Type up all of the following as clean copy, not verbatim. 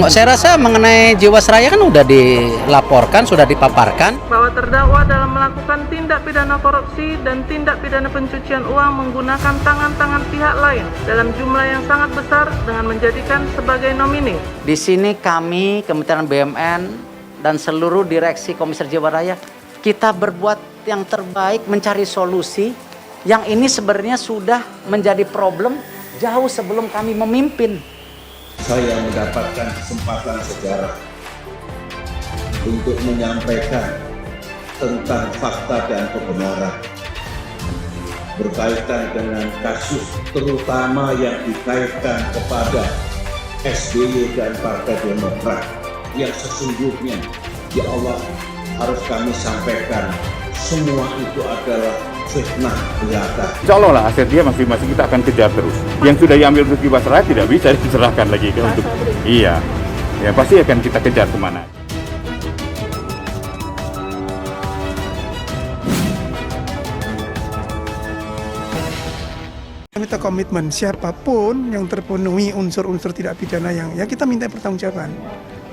Saya rasa mengenai Jiwasraya kan sudah dilaporkan, sudah dipaparkan. Bahwa terdakwa dalam melakukan tindak pidana korupsi dan tindak pidana pencucian uang menggunakan tangan-tangan pihak lain dalam jumlah yang sangat besar dengan menjadikan sebagai nomine. Di sini kami, Kementerian BUMN, dan seluruh direksi Komisaris Jiwasraya, kita berbuat yang terbaik mencari solusi yang ini sebenarnya sudah menjadi problem jauh sebelum kami memimpin. Saya mendapatkan kesempatan sejarah untuk menyampaikan tentang fakta dan kebenaran berkaitan dengan kasus terutama yang dikaitkan kepada SBY dan Partai Demokrat yang sesungguhnya ya Allah harus kami sampaikan semua itu adalah fitnah belaka. Insya Allah lah aset dia masing-masing kita akan kejar terus. Yang sudah diambil untuk Jiwasraya tidak bisa diserahkan lagi kan untuk iya, ya pasti akan kita kejar kemana. Minta komitmen siapapun yang terpenuhi unsur-unsur tidak pidana yang ya kita minta pertanggungjawaban.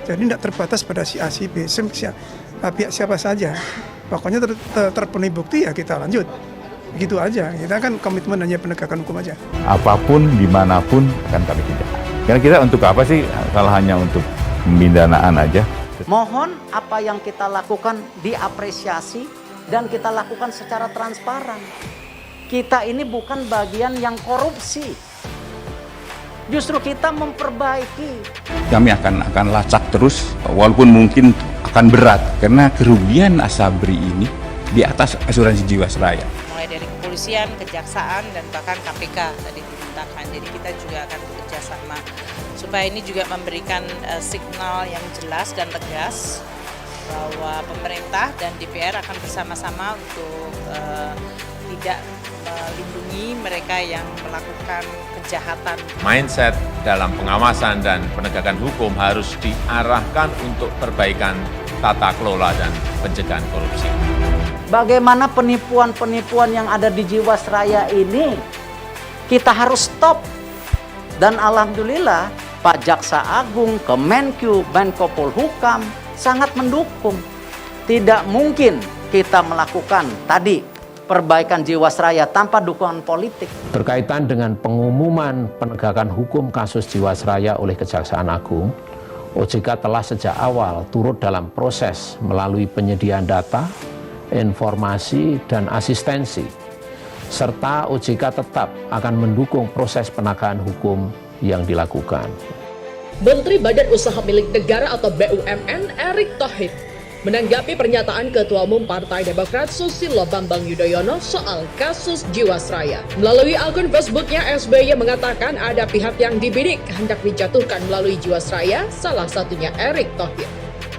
Jadi tidak terbatas pada si A, si B, pihak siapa saja. Pokoknya terpenuhi bukti ya kita lanjut. Begitu aja. Kita kan komitmen hanya penegakan hukum aja. Apapun, dimanapun akan kami kejar. Karena kita untuk apa sih? Kalau hanya untuk pemidanaan aja. Mohon apa yang kita lakukan diapresiasi dan kita lakukan secara transparan. Kita ini bukan bagian yang korupsi. Justru kita memperbaiki. Kami akan lacak terus, walaupun mungkin akan berat. Karena kerugian Asabri ini di atas asuransi Jiwasraya. Mulai dari kepolisian, kejaksaan, dan bahkan KPK tadi dimintakan. Jadi kita juga akan bekerja sama supaya ini juga memberikan signal yang jelas dan tegas bahwa pemerintah dan DPR akan bersama-sama untuk tidak melindungi mereka yang melakukan kejahatan. Mindset dalam pengawasan dan penegakan hukum harus diarahkan untuk perbaikan tata kelola dan pencegahan korupsi. Bagaimana penipuan-penipuan yang ada di Jiwasraya ini kita harus stop. Dan alhamdulillah Pak Jaksa Agung, Kemenq, Menko Polhukam sangat mendukung. Tidak mungkin kita melakukan tadi perbaikan Jiwasraya tanpa dukungan politik. Berkaitan dengan pengumuman penegakan hukum kasus Jiwasraya oleh Kejaksaan Agung, OJK telah sejak awal turut dalam proses melalui penyediaan data, informasi, dan asistensi. Serta OJK tetap akan mendukung proses penegakan hukum yang dilakukan. Menteri Badan Usaha Milik Negara atau BUMN Erick Thohir menanggapi pernyataan Ketua Umum Partai Demokrat Susilo Bambang Yudhoyono soal kasus Jiwasraya. Melalui akun Facebooknya, SBY mengatakan ada pihak yang dibidik hendak dijatuhkan melalui Jiwasraya, salah satunya Erick Thohir.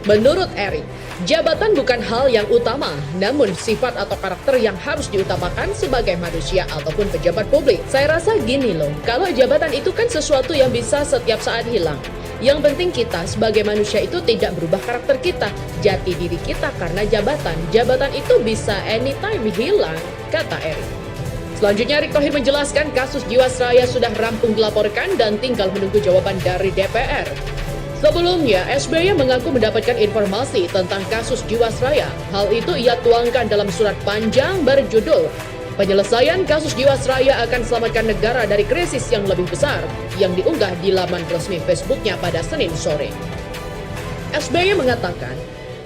Menurut Erick, jabatan bukan hal yang utama, namun sifat atau karakter yang harus diutamakan sebagai manusia ataupun pejabat publik. Saya rasa gini loh, kalau jabatan itu kan sesuatu yang bisa setiap saat hilang. Yang penting kita sebagai manusia itu tidak berubah karakter kita, jati diri kita karena jabatan. Jabatan itu bisa anytime hilang, kata Erick. Selanjutnya Erick Thohir menjelaskan kasus Jiwasraya sudah rampung dilaporkan dan tinggal menunggu jawaban dari DPR. Sebelumnya, SBY mengaku mendapatkan informasi tentang kasus Jiwasraya. Hal itu ia tuangkan dalam surat panjang berjudul Penyelesaian kasus Jiwasraya akan selamatkan negara dari krisis yang lebih besar yang diunggah di laman resmi Facebooknya pada Senin sore. SBY mengatakan,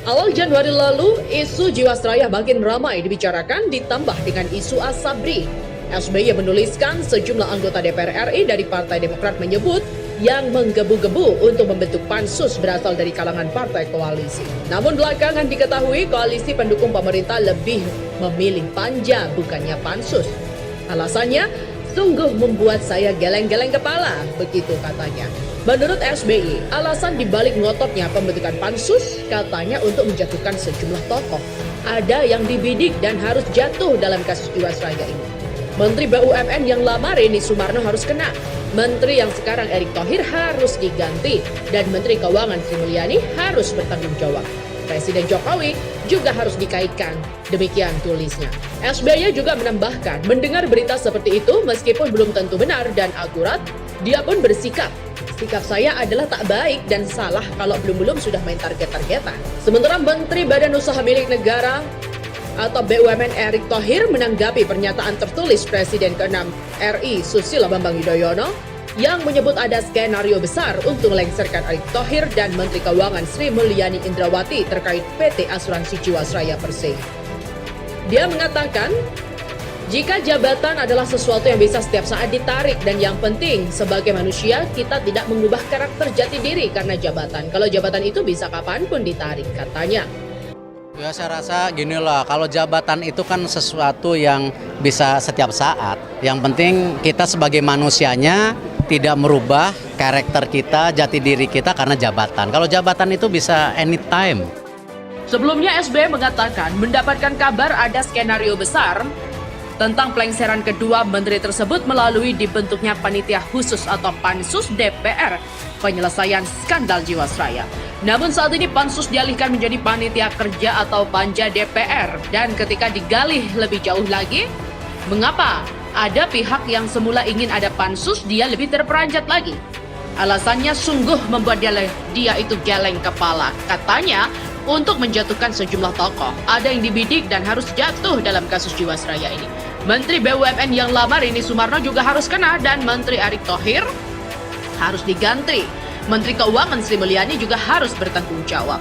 awal Januari lalu isu Jiwasraya makin ramai dibicarakan ditambah dengan isu Asabri. SBY menuliskan sejumlah anggota DPR RI dari Partai Demokrat menyebut yang menggebu-gebu untuk membentuk pansus berasal dari kalangan partai koalisi. Namun belakangan diketahui koalisi pendukung pemerintah lebih memilih panja bukannya pansus. Alasannya, sungguh membuat saya geleng-geleng kepala, begitu katanya. Menurut SBY, alasan dibalik ngototnya pembentukan pansus katanya untuk menjatuhkan sejumlah tokoh. Ada yang dibidik dan harus jatuh dalam kasus Jiwasraya ini. Menteri BUMN yang lama Rini Sumarno harus kena. Menteri yang sekarang Erick Thohir harus diganti dan Menteri Keuangan Sri Mulyani harus bertanggung jawab. Presiden Jokowi juga harus dikaitkan, demikian tulisnya. SBY juga menambahkan, mendengar berita seperti itu meskipun belum tentu benar dan akurat, dia pun bersikap. sikap saya adalah tak baik dan salah kalau belum sudah main target-targetan. Sementara Menteri Badan Usaha Milik Negara atau BUMN Erick Thohir menanggapi pernyataan tertulis Presiden ke-6 RI Susilo Bambang Yudhoyono yang menyebut ada skenario besar untuk melengsarkan Erick Thohir dan Menteri Keuangan Sri Mulyani Indrawati terkait PT Asuransi Jiwasraya Persei. Dia mengatakan, jika jabatan adalah sesuatu yang bisa setiap saat ditarik dan yang penting sebagai manusia kita tidak mengubah karakter jati diri karena jabatan. Kalau jabatan itu bisa kapanpun ditarik, katanya. Ya saya rasa gini loh, kalau jabatan itu kan sesuatu yang bisa setiap saat. Yang penting kita sebagai manusianya tidak merubah karakter kita, jati diri kita karena jabatan. Kalau jabatan itu bisa anytime. Sebelumnya SBY mengatakan mendapatkan kabar ada skenario besar tentang pelengseran kedua menteri tersebut melalui dibentuknya panitia khusus atau Pansus DPR penyelesaian skandal Jiwasraya. Namun saat ini Pansus dialihkan menjadi panitia kerja atau Panja DPR, dan ketika digali lebih jauh lagi, mengapa ada pihak yang semula ingin ada Pansus dia lebih terperanjat lagi? Alasannya sungguh membuat dia itu geleng kepala. Katanya untuk menjatuhkan sejumlah tokoh, ada yang dibidik dan harus jatuh dalam kasus Jiwasraya ini. Menteri BUMN yang lama Rini Sumarno juga harus kena dan Menteri Erick Thohir harus diganti. Menteri Keuangan Sri Mulyani juga harus bertanggung jawab.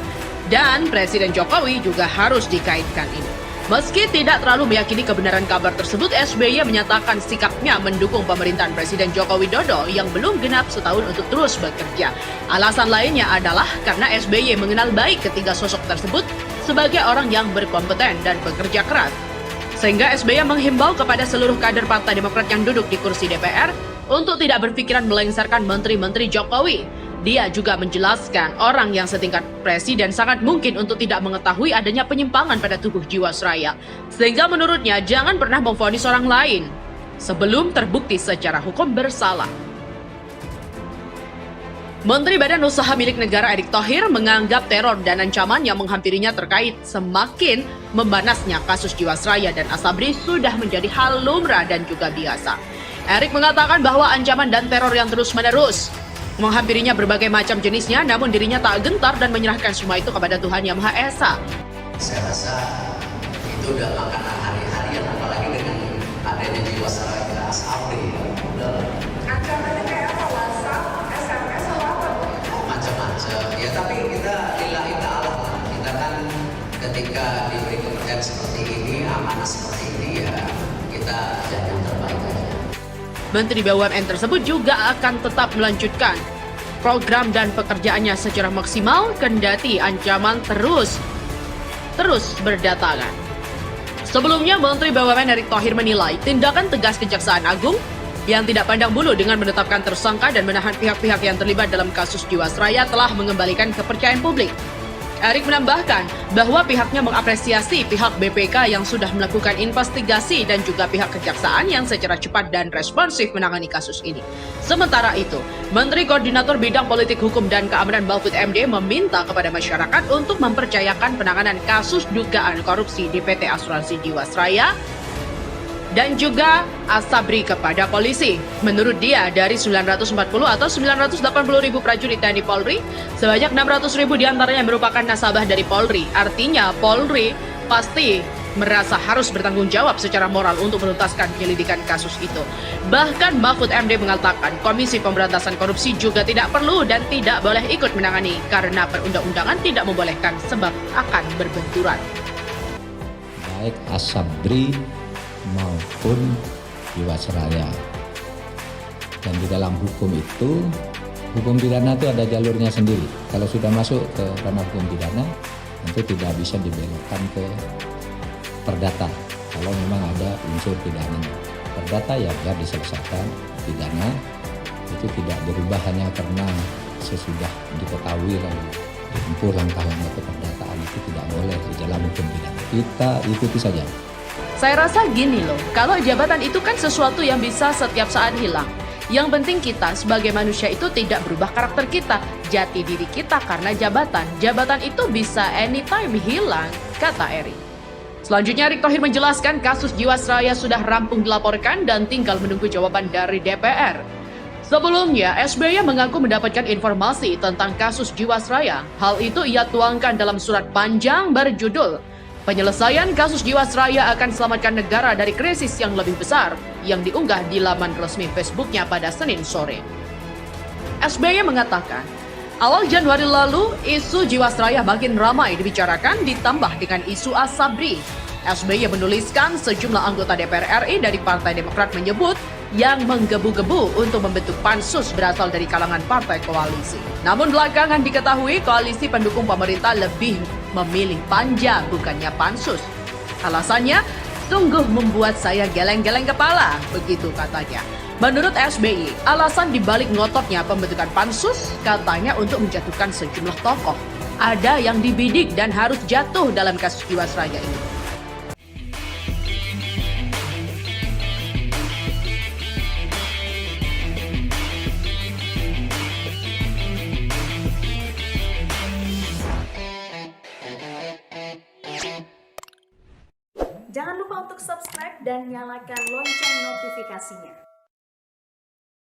Dan Presiden Jokowi juga harus dikaitkan ini. Meski tidak terlalu meyakini kebenaran kabar tersebut, SBY menyatakan sikapnya mendukung pemerintahan Presiden Joko Widodo yang belum genap setahun untuk terus bekerja. Alasan lainnya adalah karena SBY mengenal baik ketiga sosok tersebut sebagai orang yang berkompeten dan bekerja keras. Sehingga SBY menghimbau kepada seluruh kader Partai Demokrat yang duduk di kursi DPR untuk tidak berpikiran melengsarkan menteri-menteri Jokowi. Dia juga menjelaskan orang yang setingkat presiden sangat mungkin untuk tidak mengetahui adanya penyimpangan pada tubuh Jiwasraya. Sehingga menurutnya jangan pernah memvonis orang lain sebelum terbukti secara hukum bersalah. Menteri Badan Usaha Milik Negara Erick Thohir menganggap teror dan ancaman yang menghampirinya terkait semakin memanasnya kasus Jiwasraya dan Asabri sudah menjadi hal lumrah dan juga biasa. Erick mengatakan bahwa ancaman dan teror yang terus-menerus menghampirinya berbagai macam jenisnya, namun dirinya tak gentar dan menyerahkan semua itu kepada Tuhan Yang Maha Esa. Saya rasa itu udah makanan hari-harian, apalagi dengan adanya Jiwasraya dan Asabri. Ancamannya kayak apa? WhatsApp, SMS, atau apa? Macam-macam. Ya tapi kita lillahi ta'ala lah. Kita kan ketika diberi kepercayaan seperti ini, amanah seperti ini, ya kita jadi yang terbaik aja. Menteri BUMN tersebut juga akan tetap melanjutkan program dan pekerjaannya secara maksimal kendati ancaman terus berdatangan. Sebelumnya, Menteri BUMN Erick Thohir menilai tindakan tegas Kejaksaan Agung yang tidak pandang bulu dengan menetapkan tersangka dan menahan pihak-pihak yang terlibat dalam kasus Jiwasraya telah mengembalikan kepercayaan publik. Erick menambahkan bahwa pihaknya mengapresiasi pihak BPK yang sudah melakukan investigasi dan juga pihak kejaksaan yang secara cepat dan responsif menangani kasus ini. Sementara itu, Menteri Koordinator Bidang Politik Hukum dan Keamanan Mahfud MD meminta kepada masyarakat untuk mempercayakan penanganan kasus dugaan korupsi di PT Asuransi Jiwasraya dan juga Asabri kepada polisi. Menurut dia, dari 940 atau 980 ribu prajurit TNI Polri, sebanyak 600 ribu diantaranya merupakan nasabah dari Polri. Artinya Polri pasti merasa harus bertanggung jawab secara moral untuk menuntaskan penyelidikan kasus itu. Bahkan Mahfud MD mengatakan Komisi Pemberantasan Korupsi juga tidak perlu dan tidak boleh ikut menangani karena perundang-undangan tidak membolehkan sebab akan berbenturan. Baik Asabri maupun Jiwasraya. Dan di dalam hukum itu, hukum pidana itu ada jalurnya sendiri. Kalau sudah masuk ke ranah hukum pidana, tentu tidak bisa dibelokkan ke perdata. Kalau memang ada unsur pidananya, perdata ya biar diselesaikan. Pidana itu tidak berubah hanya karena sesudah diketahui lalu ditempuh langkah-langkah keperdataan, itu tidak boleh di dalam hukum pidana. Kita ikuti saja. Saya rasa gini loh, kalau jabatan itu kan sesuatu yang bisa setiap saat hilang. Yang penting kita sebagai manusia itu tidak berubah karakter kita, jati diri kita karena jabatan. Jabatan itu bisa anytime hilang, kata Erick. Selanjutnya Erick Thohir menjelaskan kasus Jiwasraya sudah rampung dilaporkan dan tinggal menunggu jawaban dari DPR. Sebelumnya, SBY mengaku mendapatkan informasi tentang kasus Jiwasraya. Hal itu ia tuangkan dalam surat panjang berjudul "Penyelesaian kasus Jiwasraya akan selamatkan negara dari krisis yang lebih besar" yang diunggah di laman resmi Facebooknya pada Senin sore. SBY mengatakan, awal Januari lalu, isu Jiwasraya makin ramai dibicarakan ditambah dengan isu Asabri. SBY menuliskan sejumlah anggota DPR RI dari Partai Demokrat menyebut yang menggebu-gebu untuk membentuk pansus berasal dari kalangan partai koalisi. Namun belakangan diketahui koalisi pendukung pemerintah lebih memilih panja bukannya pansus. Alasannya, sungguh membuat saya geleng-geleng kepala, begitu katanya. Menurut SBY, alasan dibalik ngototnya pembentukan pansus katanya untuk menjatuhkan sejumlah tokoh. Ada yang dibidik dan harus jatuh dalam kasus Jiwasraya ini. Jangan lupa untuk subscribe dan nyalakan lonceng notifikasinya.